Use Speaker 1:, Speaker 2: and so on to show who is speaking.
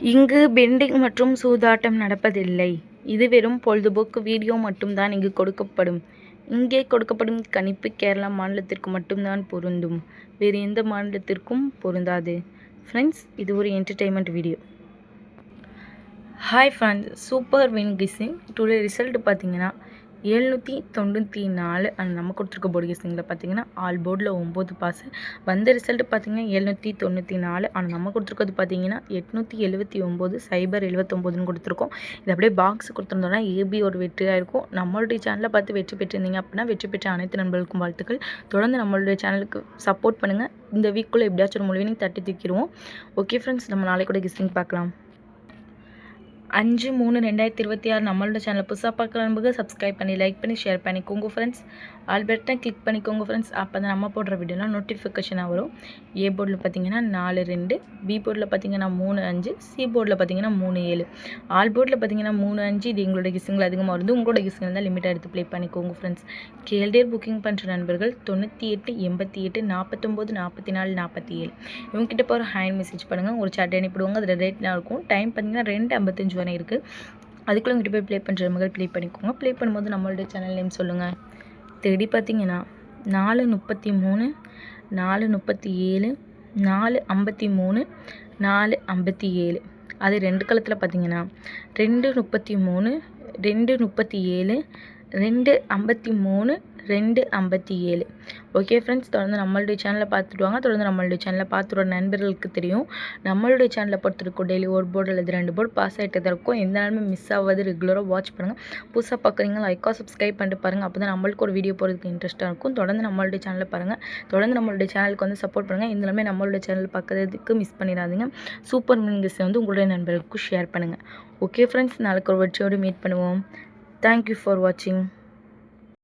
Speaker 1: இங்கு பெண்டிங் மற்றும் சூதாட்டம் நடப்பதில்லை. இது வெறும் பொழுதுபோக்கு வீடியோ மட்டும்தான் இங்கு கொடுக்கப்படும். இங்கே கொடுக்கப்படும் கணிப்பு கேரளா மாநிலத்திற்கு மட்டும்தான் பொருந்தும். வேறு எந்த மாநிலத்திற்கும் பொருந்தாது. ஃப்ரெண்ட்ஸ், இது ஒரு entertainment video. Hi friends, super win kissing today result பார்த்தீங்கன்னா 794. நம்ம கொடுத்துருக்க போர்டு கெஸ்ஸிங்கில் பார்த்தீங்கன்னா ஆல் போர்டில் 9 பாஸ். வந்த ரிசல்ட் பார்த்தீங்கன்னா 794. ஆனால் நம்ம கொடுத்துருக்கிறது பார்த்தீங்கன்னா 879 079ன்னு கொடுத்துருக்கோம். இது அப்படியே பாக்ஸ் கொடுத்துருந்தோம்னா ஏபி ஒரு வெற்றியாக இருக்கும். நம்மளுடைய சேனலில் பார்த்து வெற்றி பெற்றிருந்தீங்க அப்படின்னா வெற்றி பெற்ற அனைத்து நண்பர்களுக்கும் வாழ்த்துக்கள். தொடர்ந்து நம்மளுடைய சேனலுக்கு சப்போர்ட் பண்ணுங்கள். இந்த வீக்குள்ளே எப்படியாச்சும் ஒரு மொழிவினிங் தட்டி தூக்கிடுவோம். ஓகே ஃப்ரெண்ட்ஸ், நம்ம நாளைக்கு கூட கெஸ்ஸிங் பார்க்கலாம். 5/3/2026 நம்மளோட சேனலை புதுசாக பார்க்குற நண்பர்கள் சப்ஸ்கிரைப் பண்ணி லைக் பண்ணி ஷேர் பண்ணிக்கோங்க ஃப்ரெண்ட்ஸ். ஆல் பட்டன் கிளிக் பண்ணிக்கோங்க ஃப்ரெண்ட்ஸ். அப்போ தான் நம்ம போடுற வீடியோலாம் நோட்டிஃபிகேஷனாக வரும். ஏ போர்டில் பார்த்தீங்கன்னா 4-2, பி போர்டில் பார்த்தீங்கன்னா 3-5, சி போர்டில் பார்த்தீங்கன்னா 3-7. ஆல் போர்டில் பார்த்தீங்கன்னா 3-5. இது எங்களோட கிஸ்ஸிங்கில் அதிகமாக வருது. உங்களோட கிஸ்ஸிங்கில் தான் லிமிட்டாக எடுத்து ப்ளே பண்ணிக்கோங்க ஃப்ரெண்ட்ஸ். கேல்டேர் புக்கிங் பண்ணுற நண்பர்கள் 98 88 49 44 47 இவங்ககிட்ட போகிற ஹேண்ட் மெசேஜ் பண்ணுங்கள். ஒரு சாட் அனுப்பிடுவாங்க. அதில் ரேட்லாம் இருக்கும். டைம் பார்த்தீங்கன்னா 2:55 வரை இருக்குது. அதுக்குள்ளே உங்கள்கிட்ட போய் ப்ளே பண்ணுற மகள் ப்ளே பண்ணிக்கோங்க. ப்ளே பண்ணும்போது நம்மளுடைய சேனல் நேம் சொல்லுங்கள். தேடி பார்த்தீங்கன்னா 4:33 4:37 4:53 4:57. அது 2 களத்தில் பார்த்தீங்கன்னா 2:33 2:37 2:53 2:57. ஓகே ஃப்ரெண்ட்ஸ், தொடர்ந்து நம்மளுடைய சேனலில் பார்த்துட்டு வாங்க. தொடர்ந்து நம்மளுடைய சேனலில் பார்த்துட்டு வர நண்பர்களுக்கு தெரியும். நம்மளுடைய சேனலில் பொறுத்திருக்கும் டெய்லி ஒரு போர்டு அல்லது 2 போர்டு பாஸ் ஆகிட்டு தான் இருக்கும். எந்த நாளுமே மிஸ் ஆகாது. ரெகுலராக வாட்ச் பண்ணுங்கள். புதுசாக பார்க்குறீங்க லைக்காக சப்ஸ்கிரைப் பண்ணிட்டு பாருங்கள். அப்போ தான் நம்மளுக்கு ஒரு வீடியோ போகிறதுக்கு இன்ட்ரெஸ்ட்டாக இருக்கும். தொடர்ந்து நம்மளுடைய சேனலில் பாருங்கள். தொடர்ந்து நம்மளுடைய சேனலுக்கு வந்து சப்போர்ட் பண்ணுங்கள். இந்த நம்மளுடைய சேனல் பார்க்குறதுக்கு மிஸ் பண்ணிடாதீங்க. சூப்பர் மின்கிஸ் வந்து உங்களுடைய நண்பர்களுக்கும் ஷேர் பண்ணுங்கள். ஓகே ஃப்ரெண்ட்ஸ், நாளைக்கு ஒரு வெற்றியோடு மீட் பண்ணுவோம். தேங்க்யூ ஃபார் வாட்சிங்.